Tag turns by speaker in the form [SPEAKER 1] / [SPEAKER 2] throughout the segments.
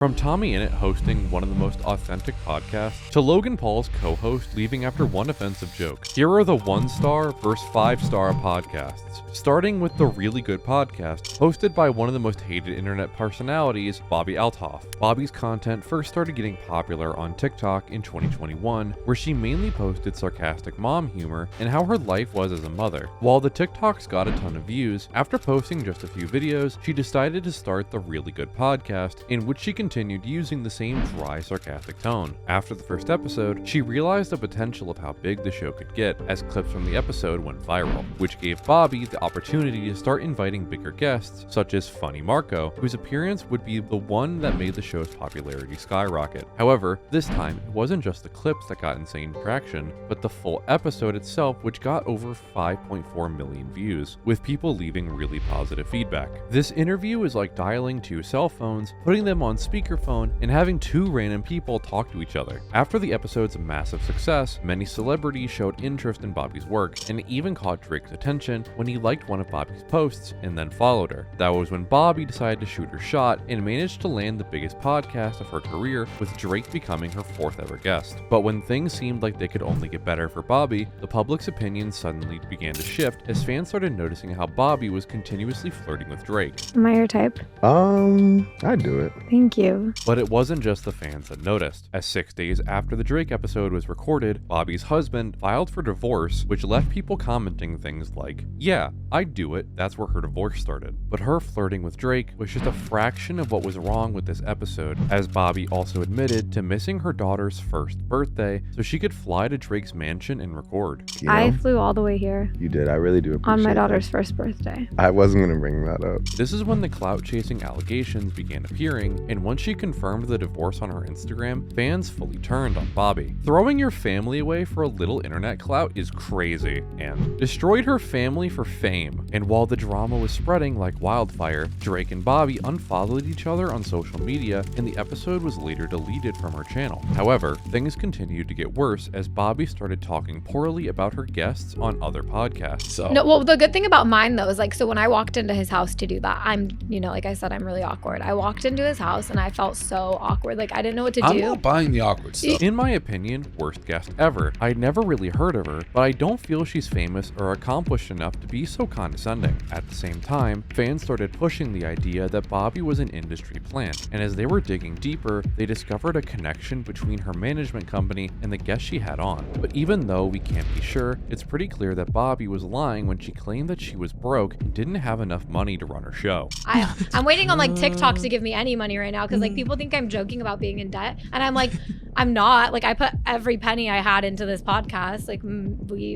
[SPEAKER 1] From TommyInnit hosting one of the most authentic podcasts, to Logan Paul's co-host leaving after one offensive joke, here are the 1-star versus 5-star podcasts. Starting with the Really Good Podcast, hosted by one of the most hated internet personalities, Bobbi Althoff. Bobbi's content first started getting popular on TikTok in 2021, where she mainly posted sarcastic mom humor and how her life was as a mother. While the TikToks got a ton of views, after posting just a few videos, she decided to start the Really Good Podcast, in which she continued using the same dry, sarcastic tone. After the first episode, she realized the potential of how big the show could get, as clips from the episode went viral, which gave Bobbi the opportunity to start inviting bigger guests, such as Funny Marco, whose appearance would be the one that made the show's popularity skyrocket. However, this time, it wasn't just the clips that got insane traction, but the full episode itself, which got over 5.4 million views, with people leaving really positive feedback. This interview is like dialing 2 cell phones, putting them on speakerphone, and having 2 random people talk to each other. After the episode's massive success, many celebrities showed interest in Bobbi's work, and it even caught Drake's attention when he liked one of Bobbi's posts and then followed her. That was when Bobbi decided to shoot her shot and managed to land the biggest podcast of her career, with Drake becoming her 4th ever guest. But when things seemed like they could only get better for Bobbi, the public's opinion suddenly began to shift as fans started noticing how Bobbi was continuously flirting with Drake.
[SPEAKER 2] Am I your type?
[SPEAKER 3] I'd do it.
[SPEAKER 2] Thank you.
[SPEAKER 1] But it wasn't just the fans that noticed, as 6 days after the Drake episode was recorded, Bobbi's husband filed for divorce, which left people commenting things like, "Yeah, I'd do it, that's where her divorce started." But her flirting with Drake was just a fraction of what was wrong with this episode, as Bobbi also admitted to missing her daughter's 1st birthday so she could fly to Drake's mansion and record.
[SPEAKER 3] You know,
[SPEAKER 2] I flew all the way here
[SPEAKER 3] you did. I really do appreciate
[SPEAKER 2] on my
[SPEAKER 3] that.
[SPEAKER 2] daughter's 1st birthday.
[SPEAKER 3] I wasn't going to bring that up.
[SPEAKER 1] This is when the clout-chasing allegations began appearing, and once she confirmed the divorce on her Instagram, fans fully turned on Bobbi. Throwing your family away for a little internet clout is crazy, and destroyed her family for fame. And while the drama was spreading like wildfire, Drake and Bobbi unfollowed each other on social media, and the episode was later deleted from her channel. However, things continued to get worse as Bobbi started talking poorly about her guests on other podcasts.
[SPEAKER 4] No, well, the good thing about mine though is like, so when I walked into his house to do that, I'm, like I said, I'm really awkward. I walked into his house and I felt so awkward. Like I didn't know what to do.
[SPEAKER 5] I'm not buying the awkward stuff.
[SPEAKER 1] In my opinion, worst guest ever. I'd never really heard of her, but I don't feel she's famous or accomplished enough to be so condescending. At the same time, fans started pushing the idea that Bobbi was an industry plant, and as they were digging deeper, they discovered a connection between her management company and the guest she had on. But even though we can't be sure, it's pretty clear that Bobbi was lying when she claimed that she was broke and didn't have enough money to run her show.
[SPEAKER 4] I'm waiting on like TikTok to give me any money right now because like people think I'm joking about being in debt, and I'm like, I'm not. Like I put every penny I had into this podcast. Like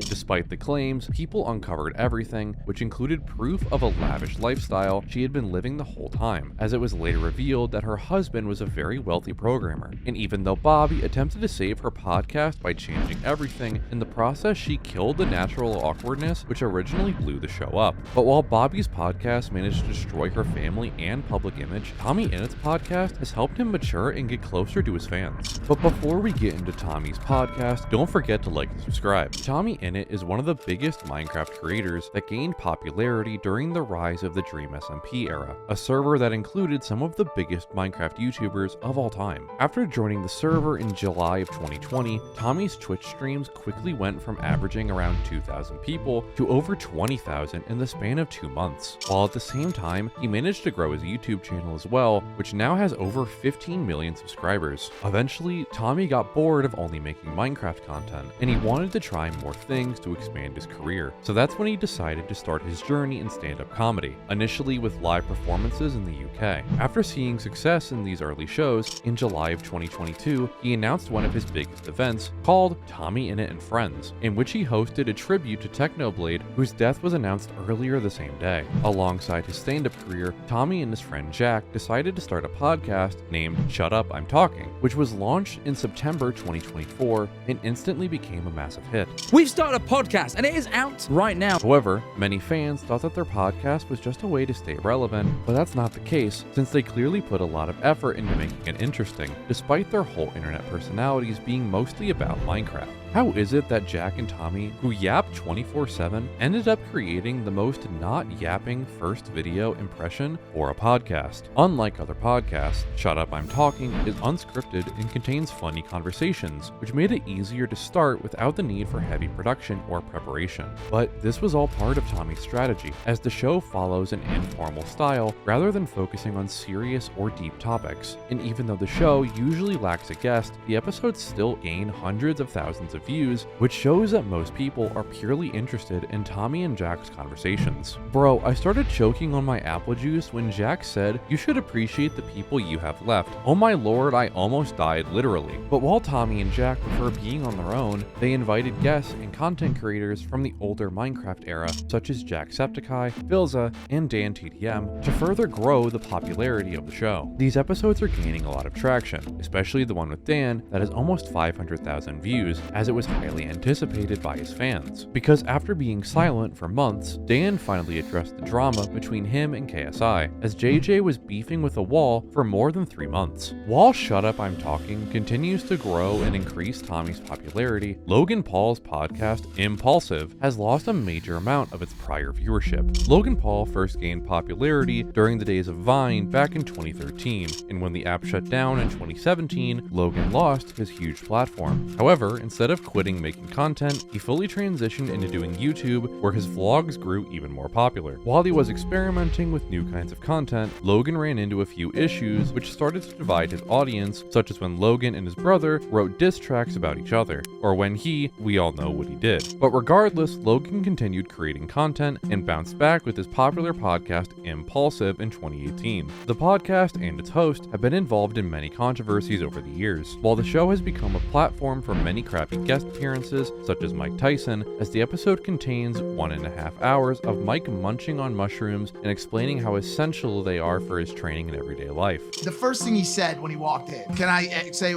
[SPEAKER 1] Despite the claims, people uncovered everything, which included proof of a lavish lifestyle she had been living the whole time, as it was later revealed that her husband was a very wealthy programmer. And even though Bobbi attempted to save her podcast by changing everything, in the process she killed the natural awkwardness which originally blew the show up. But while Bobbi's podcast managed to destroy her family and public image, TommyInnit's podcast has helped him mature and get closer to his fans. But before we get into Tommy's podcast, don't forget to like and subscribe. TommyInnit is one of the biggest Minecraft creators that gained popularity during the rise of the Dream SMP era, a server that included some of the biggest Minecraft YouTubers of all time. After joining the server in July of 2020, Tommy's Twitch streams quickly went from averaging around 2,000 people to over 20,000 in the span of 2 months, while at the same time, he managed to grow his YouTube channel as well, which now has over 15 million subscribers. Eventually, Tommy got bored of only making Minecraft content, and he wanted to try more things to expand his career. So that's when he decided to start his journey in stand-up comedy, initially with live performances in the UK. After seeing success in these early shows, in July of 2022, he announced one of his biggest events called TommyInnit and Friends, in which he hosted a tribute to Technoblade, whose death was announced earlier the same day. Alongside his stand-up career, Tommy and his friend Jack decided to start a podcast named Shut Up, I'm Talking, which was launched in September 2024 and instantly became a massive hit.
[SPEAKER 6] We've started a podcast and it is out right now.
[SPEAKER 1] However, many fans thought that their podcast was just a way to stay relevant, but that's not the case, since they clearly put a lot of effort into making it interesting, despite their whole internet personalities being mostly about Minecraft. How is it that Jack and Tommy, who yap 24/7, ended up creating the most not yapping first video impression for a podcast? Unlike other podcasts, Shut Up I'm Talking is unscripted and contains funny conversations, which made it easier to start without the need for heavy production or preparation. But this was all part of Tommy's strategy, as the show follows an informal style rather than focusing on serious or deep topics. And even though the show usually lacks a guest, the episodes still gain hundreds of thousands of views, which shows that most people are purely interested in Tommy and Jack's conversations. Bro, I started choking on my apple juice when Jack said, "You should appreciate the people you have left." Oh my lord, I almost died literally. But while Tommy and Jack prefer being on their own, they invited guests and content creators from the older Minecraft era, such as Jacksepticeye, Philza, and Dan TDM, to further grow the popularity of the show. These episodes are gaining a lot of traction, especially the one with Dan that has almost 500,000 views, as it was highly anticipated by his fans. Because after being silent for months, Dan finally addressed the drama between him and KSI, as JJ was beefing with a wall for more than 3 months. While Shut Up I'm Talking continues to grow and increase Tommy's popularity, Logan Paul's podcast Impaulsive has lost a major amount of its prior viewership. Logan Paul first gained popularity during the days of Vine back in 2013, and when the app shut down in 2017, Logan lost his huge platform. However, instead of quitting making content, he fully transitioned into doing YouTube, where his vlogs grew even more popular. While he was experimenting with new kinds of content, Logan ran into a few issues which started to divide his audience, such as when Logan and his brother wrote diss tracks about each other, or when we all know what he did. But regardless, Logan continued creating content and bounced back with his popular podcast Impaulsive in 2018. The podcast and its host have been involved in many controversies over the years, while the show has become a platform for many crappy guest appearances, such as Mike Tyson, as the episode contains 1.5 hours of Mike munching on mushrooms and explaining how essential they are for his training in everyday life.
[SPEAKER 5] The first thing he said when he walked in, can I say,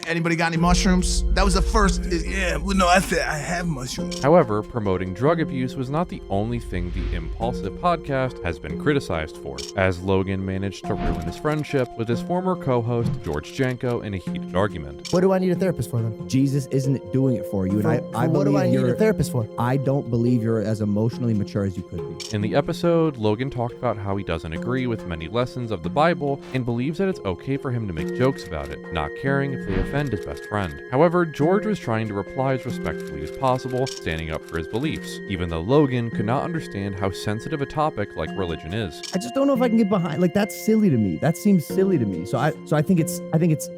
[SPEAKER 5] anybody got any mushrooms? That was the first.
[SPEAKER 7] Yeah, well, no, I said I have mushrooms.
[SPEAKER 1] However, promoting drug abuse was not the only thing the Impaulsive podcast has been criticized for, as Logan managed to ruin his friendship with his former co-host George Janko in a heated argument.
[SPEAKER 8] What do I need a therapist for then?
[SPEAKER 9] Jesus isn't doing it for you, and I believe
[SPEAKER 8] what do I need a therapist for?
[SPEAKER 9] I don't believe you're as emotionally mature as you could be.
[SPEAKER 1] In the episode, Logan talked about how he doesn't agree with many lessons of the Bible and believes that it's okay for him to make jokes about it, not caring if they offend his best friend. However, George was trying to reply as respectfully as possible, standing up for his beliefs, even though Logan could not understand how sensitive a topic like religion is.
[SPEAKER 9] I just don't know if I can get behind. Like, that's silly to me. That seems silly to me. So I think it's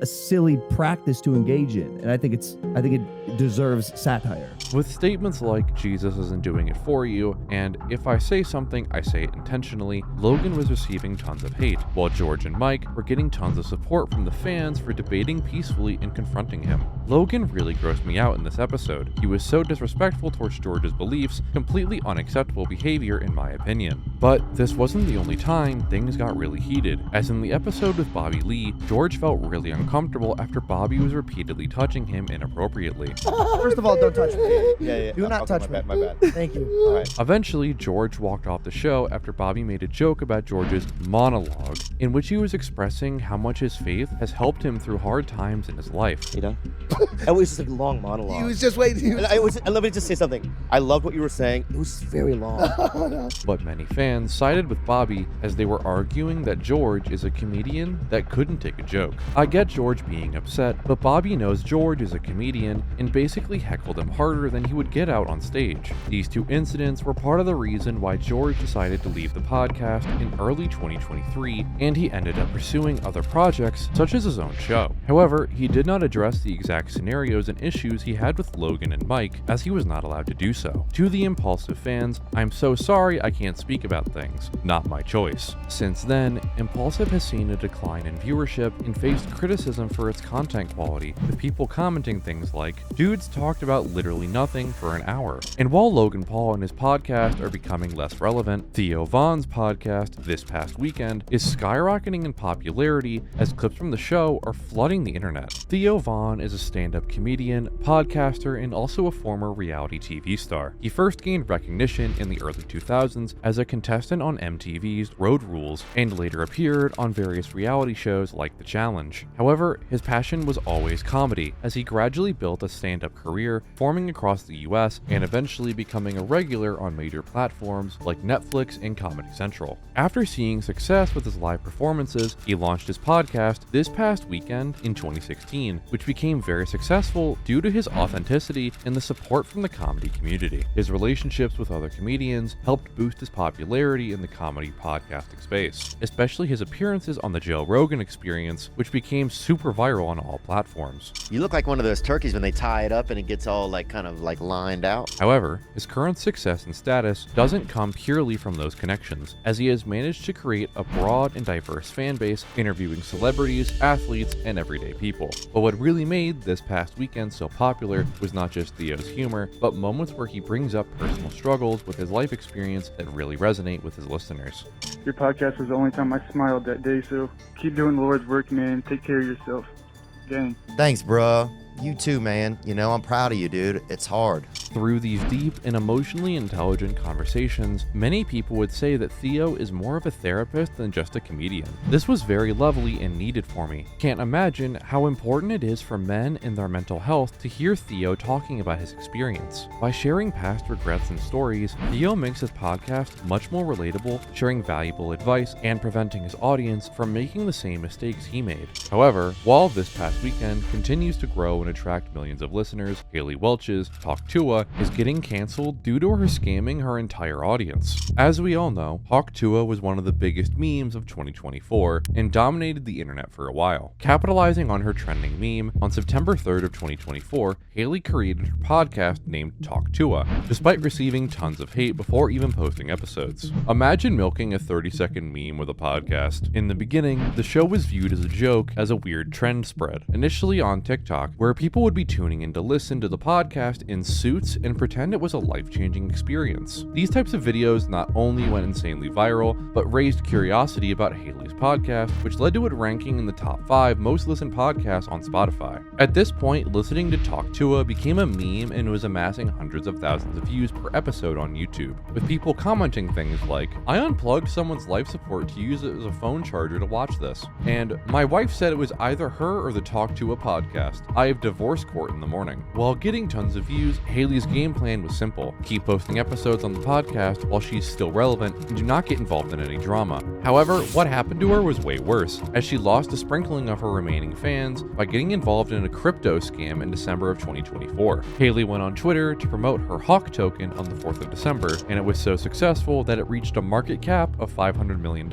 [SPEAKER 9] a silly practice to engage in, and I think it deserves satire.
[SPEAKER 1] With statements like "Jesus isn't doing it for you" and "if I say something, I say it intentionally," Logan was receiving tons of hate, while George and Mike were getting tons of support from the fans for debating peacefully and confronting him. Logan really grossed me out in this episode. He was so disrespectful towards George's beliefs, completely unacceptable behavior in my opinion. But this wasn't the only time things got really heated, as in the episode with Bobby Lee, George felt really uncomfortable after Bobby was repeatedly touching him inappropriately.
[SPEAKER 8] First of all, don't touch me.
[SPEAKER 10] Yeah.
[SPEAKER 8] Do not touch me.
[SPEAKER 10] My bad.
[SPEAKER 8] Thank you.
[SPEAKER 10] All right.
[SPEAKER 1] Eventually, George walked off the show after Bobby made a joke about George's monologue, in which he was expressing how much his faith has helped him through hard times in his life.
[SPEAKER 10] You know? It was just a long monologue.
[SPEAKER 5] He was just waiting.
[SPEAKER 10] Let me just say something. I loved what you were saying. It was very long.
[SPEAKER 1] But many fans sided with Bobby as they were arguing that George is a comedian that couldn't take a joke. I get George being upset, but Bobby knows George is a comedian and basically heckled him harder than he would get out on stage. These two incidents were part of the reason why George decided to leave the podcast in early 2023, and he ended up pursuing other projects such as his own show. However, he did not address the exact scenarios and issues he had with Logan and Mike, as he was not allowed to do so. To the Impaulsive fans, I'm so sorry I can't speak about things. Not my choice. Since then, Impaulsive has seen a decline in viewership and faced criticism for its content quality, with people commenting things like, "Dudes talked about literally nothing for an hour." And while Logan Paul and his podcast are becoming less relevant, Theo Von's podcast, This Past Weekend, is skyrocketing in popularity as clips from the show are flooding the internet. Theo Von is a stand-up comedian, podcaster, and also a former reality TV star. He first gained recognition in the early 2000s as a contestant on MTV's Road Rules, and later appeared on various reality shows like The Challenge. However, his passion was always comedy, as he gradually built a stand stand-up career, forming across the US and eventually becoming a regular on major platforms like Netflix and Comedy Central. After seeing success with his live performances, he launched his podcast this past weekend in 2016, which became very successful due to his authenticity and the support from the comedy community. His relationships with other comedians helped boost his popularity in the comedy podcasting space, especially his appearances on the Joe Rogan Experience, which became super viral on all platforms.
[SPEAKER 10] You look like one of those turkeys when they tie it up and it gets all kind of lined out.
[SPEAKER 1] However, his current success and status doesn't come purely from those connections, as he has managed to create a broad and diverse fan base, interviewing celebrities, athletes, and everyday people. But what really made this past weekend so popular was not just Theo's humor, but moments where he brings up personal struggles with his life experience that really resonate with his listeners.
[SPEAKER 11] Your podcast was the only time I smiled that day, so keep doing the Lord's work, man. Take care of yourself. Gang.
[SPEAKER 10] Thanks, bro. You too, man. I'm proud of you, dude. It's hard.
[SPEAKER 1] Through these deep and emotionally intelligent conversations, many people would say that Theo is more of a therapist than just a comedian. This was very lovely and needed for me. Can't imagine how important it is for men and their mental health to hear Theo talking about his experience. By sharing past regrets and stories, Theo makes his podcast much more relatable, sharing valuable advice and preventing his audience from making the same mistakes he made. However, while this past weekend continues to grow and attract millions of listeners, Haley Welch's Talk Tuah is getting canceled due to her scamming her entire audience. As we all know, Talk Tuah was one of the biggest memes of 2024 and dominated the internet for a while. Capitalizing on her trending meme, on September 3rd of 2024, Haley created her podcast named Talk Tuah, despite receiving tons of hate before even posting episodes. Imagine milking a 30-second meme with a podcast. In the beginning, the show was viewed as a joke, as a weird trend spread, initially on TikTok, where people would be tuning in to listen to the podcast in suits and pretend it was a life-changing experience. These types of videos not only went insanely viral, but raised curiosity about Haley's podcast, which led to it ranking in the top 5 most listened podcasts on Spotify. At this point, listening to Talk Tuah became a meme and was amassing hundreds of thousands of views per episode on YouTube, with people commenting things like, "I unplugged someone's life support to use it as a phone charger to watch this," and "My wife said it was either her or the Talk Tuah podcast. I have divorce court in the morning." While getting tons of views, Haley's game plan was simple: keep posting episodes on the podcast while she's still relevant and do not get involved in any drama. However, what happened to her was way worse, as she lost a sprinkling of her remaining fans by getting involved in a crypto scam in December of 2024. Haley went on Twitter to promote her Hawk token on the 4th of December, and it was so successful that it reached a market cap of $500 million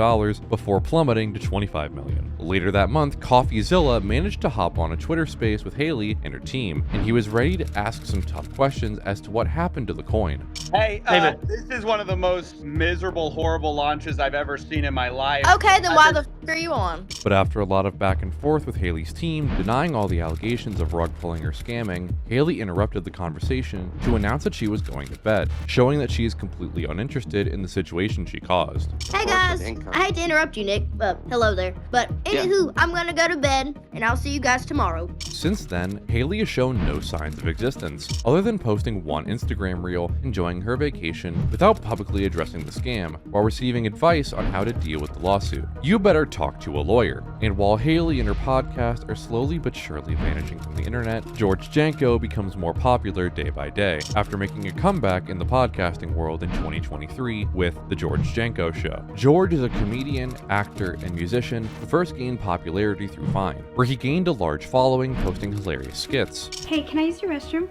[SPEAKER 1] before plummeting to $25 million. Later that month, CoffeeZilla managed to hop on a Twitter space with Haley and her team, and he was ready to ask some tough questions as to what happened to the coin.
[SPEAKER 12] Hey, this is one of the most miserable, horrible launches I've ever seen in my life.
[SPEAKER 13] Okay, then why the f are you on?
[SPEAKER 1] But after a lot of back and forth with Haley's team, denying all the allegations of rug pulling or scamming, Haley interrupted the conversation to announce that she was going to bed, showing that she is completely uninterested in the situation she caused.
[SPEAKER 13] Hey guys, I hate to interrupt you, Nick. Hello there. But anywho, I'm gonna go to bed, and I'll see you guys tomorrow.
[SPEAKER 1] Since then, Haley has shown no signs of existence, other than posting one Instagram reel enjoying her vacation without publicly addressing the scam, while receiving advice on how to deal with the lawsuit. You better talk to a lawyer. And while Haley and her podcast are slowly but surely vanishing from the internet, George Janko becomes more popular day by day, after making a comeback in the podcasting world in 2023 with The George Janko Show. George is a comedian, actor, and musician who first gained popularity through Vine, where he gained a large following posting hilarious skits.
[SPEAKER 2] Hey, can I use your restroom?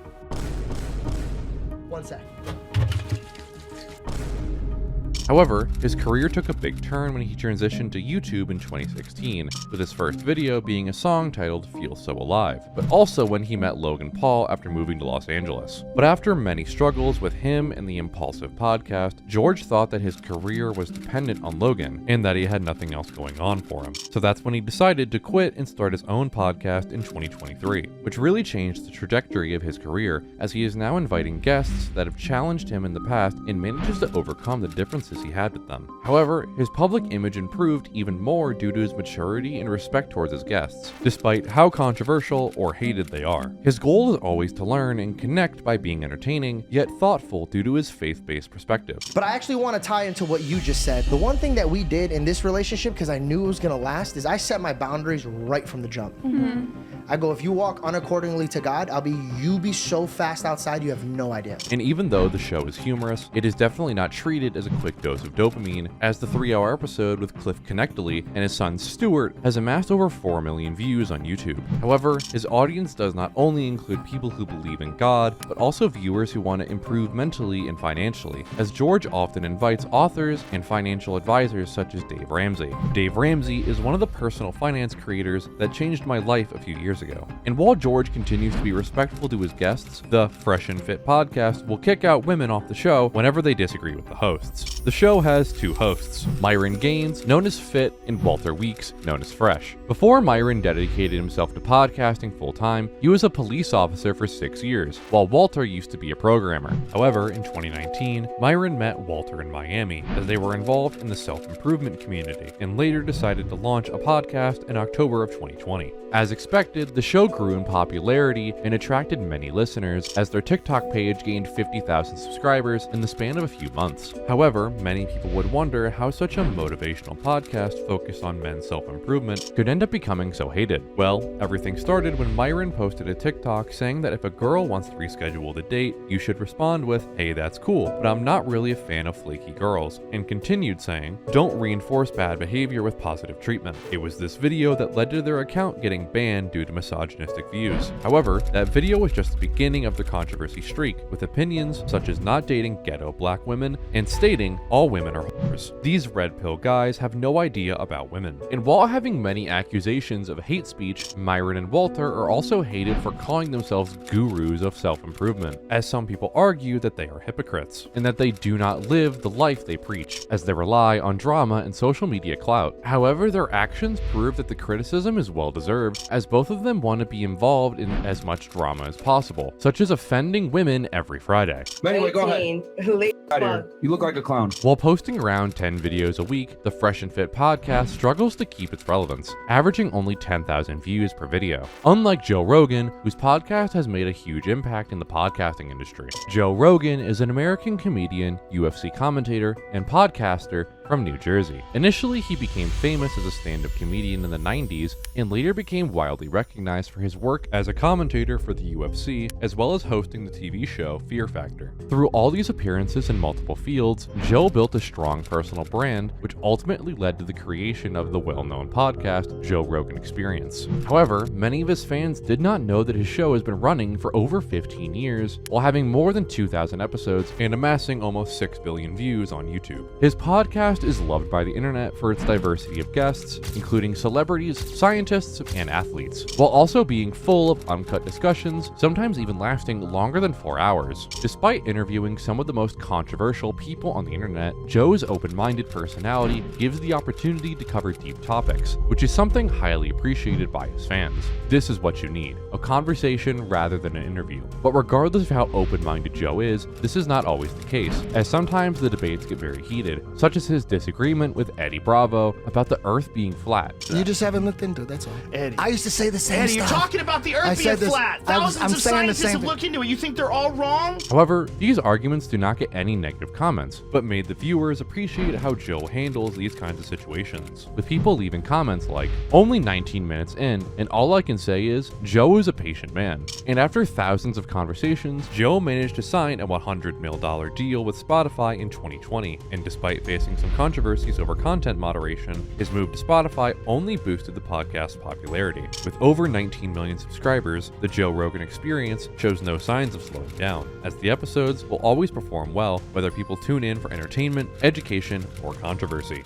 [SPEAKER 8] One sec.
[SPEAKER 1] However, his career took a big turn when he transitioned to YouTube in 2016, with his first video being a song titled Feel So Alive, but also when he met Logan Paul after moving to Los Angeles. But after many struggles with him and the Impaulsive podcast, George thought that his career was dependent on Logan and that he had nothing else going on for him. So that's when he decided to quit and start his own podcast in 2023, which really changed the trajectory of his career, as he is now inviting guests that have challenged him in the past and manages to overcome the differences experiences he had with them. However, his public image improved even more due to his maturity and respect towards his guests, despite how controversial or hated they are. His goal is always to learn and connect by being entertaining, yet thoughtful due to his faith-based perspective.
[SPEAKER 8] But I actually want to tie into what you just said. The one thing that we did in this relationship, because I knew it was going to last, is I set my boundaries right from the jump. I go, if you walk unaccordingly to God, you be so fast outside, you have no idea.
[SPEAKER 1] And even though the show is humorous, it is definitely not treated as a quick dose of dopamine, as the 3-hour episode with Cliff Connectly and his son Stuart has amassed over 4 million views on YouTube. However, his audience does not only include people who believe in God, but also viewers who want to improve mentally and financially, as George often invites authors and financial advisors such as Dave Ramsey. Dave Ramsey is one of the personal finance creators that changed my life a few years ago. And while George continues to be respectful to his guests, the Fresh and Fit podcast will kick out women off the show whenever they disagree with the hosts. The show has 2 hosts, Myron Gaines, known as Fit, and Walter Weeks, known as Fresh. Before Myron dedicated himself to podcasting full-time, he was a police officer for 6 years, while Walter used to be a programmer. However, in 2019, Myron met Walter in Miami, as they were involved in the self-improvement community, and later decided to launch a podcast in October of 2020. As expected, the show grew in popularity and attracted many listeners, as their TikTok page gained 50,000 subscribers in the span of a few months. However, many people would wonder how such a motivational podcast focused on men's self-improvement could end up becoming so hated. Well, everything started when Myron posted a TikTok saying that if a girl wants to reschedule the date, you should respond with, "Hey, that's cool, but I'm not really a fan of flaky girls," and continued saying, "Don't reinforce bad behavior with positive treatment." It was this video that led to their account getting banned due to misogynistic views. However, that video was just the beginning of the controversy streak, with opinions such as not dating ghetto black women and stating all women are whores. These red pill guys have no idea about women. And while having many accusations of hate speech, Myron and Walter are also hated for calling themselves gurus of self-improvement, as some people argue that they are hypocrites, and that they do not live the life they preach, as they rely on drama and social media clout. However, their actions prove that the criticism is well deserved, as both of them want to be involved in as much drama as possible, such as offending women every Friday.
[SPEAKER 6] Anyway, go ahead. Out here. You look like a clown.
[SPEAKER 1] While posting around 10 videos a week, the Fresh and Fit podcast struggles to keep its relevance, averaging only 10,000 views per video. Unlike Joe Rogan, whose podcast has made a huge impact in the podcasting industry. Joe Rogan is an American comedian, UFC commentator, and podcaster from New Jersey. Initially, he became famous as a stand-up comedian in the 90s, and later became widely recognized for his work as a commentator for the UFC, as well as hosting the TV show Fear Factor. Through all these appearances in multiple fields, Joe built a strong personal brand, which ultimately led to the creation of the well-known podcast Joe Rogan Experience. However, many of his fans did not know that his show has been running for over 15 years, while having more than 2,000 episodes and amassing almost 6 billion views on YouTube. His podcast is loved by the internet for its diversity of guests, including celebrities, scientists, and athletes, while also being full of uncut discussions, sometimes even lasting longer than 4 hours. Despite interviewing some of the most controversial people on the internet, Joe's open-minded personality gives the opportunity to cover deep topics, which is something highly appreciated by his fans. This is what you need, a conversation rather than an interview. But regardless of how open-minded Joe is, this is not always the case, as sometimes the debates get very heated, such as his disagreement with Eddie Bravo about the Earth being flat.
[SPEAKER 8] You just haven't looked into it, that's all.
[SPEAKER 5] Eddie.
[SPEAKER 8] I used to say the same
[SPEAKER 5] Eddie,
[SPEAKER 8] stuff.
[SPEAKER 5] you're talking about the Earth being flat. Thousands of scientists have looked into it. You think they're all wrong?
[SPEAKER 1] However, these arguments do not get any negative comments, but made the viewers appreciate how Joe handles these kinds of situations, with people leaving comments like, "Only 19 minutes in, and all I can say is, Joe is a patient man." And after thousands of conversations, Joe managed to sign a $100 million deal with Spotify in 2020, and despite facing some controversies over content moderation, his move to Spotify only boosted the podcast's popularity. With over 19 million subscribers, the Joe Rogan Experience shows no signs of slowing down, as the episodes will always perform well whether people tune in for entertainment, education, or controversy.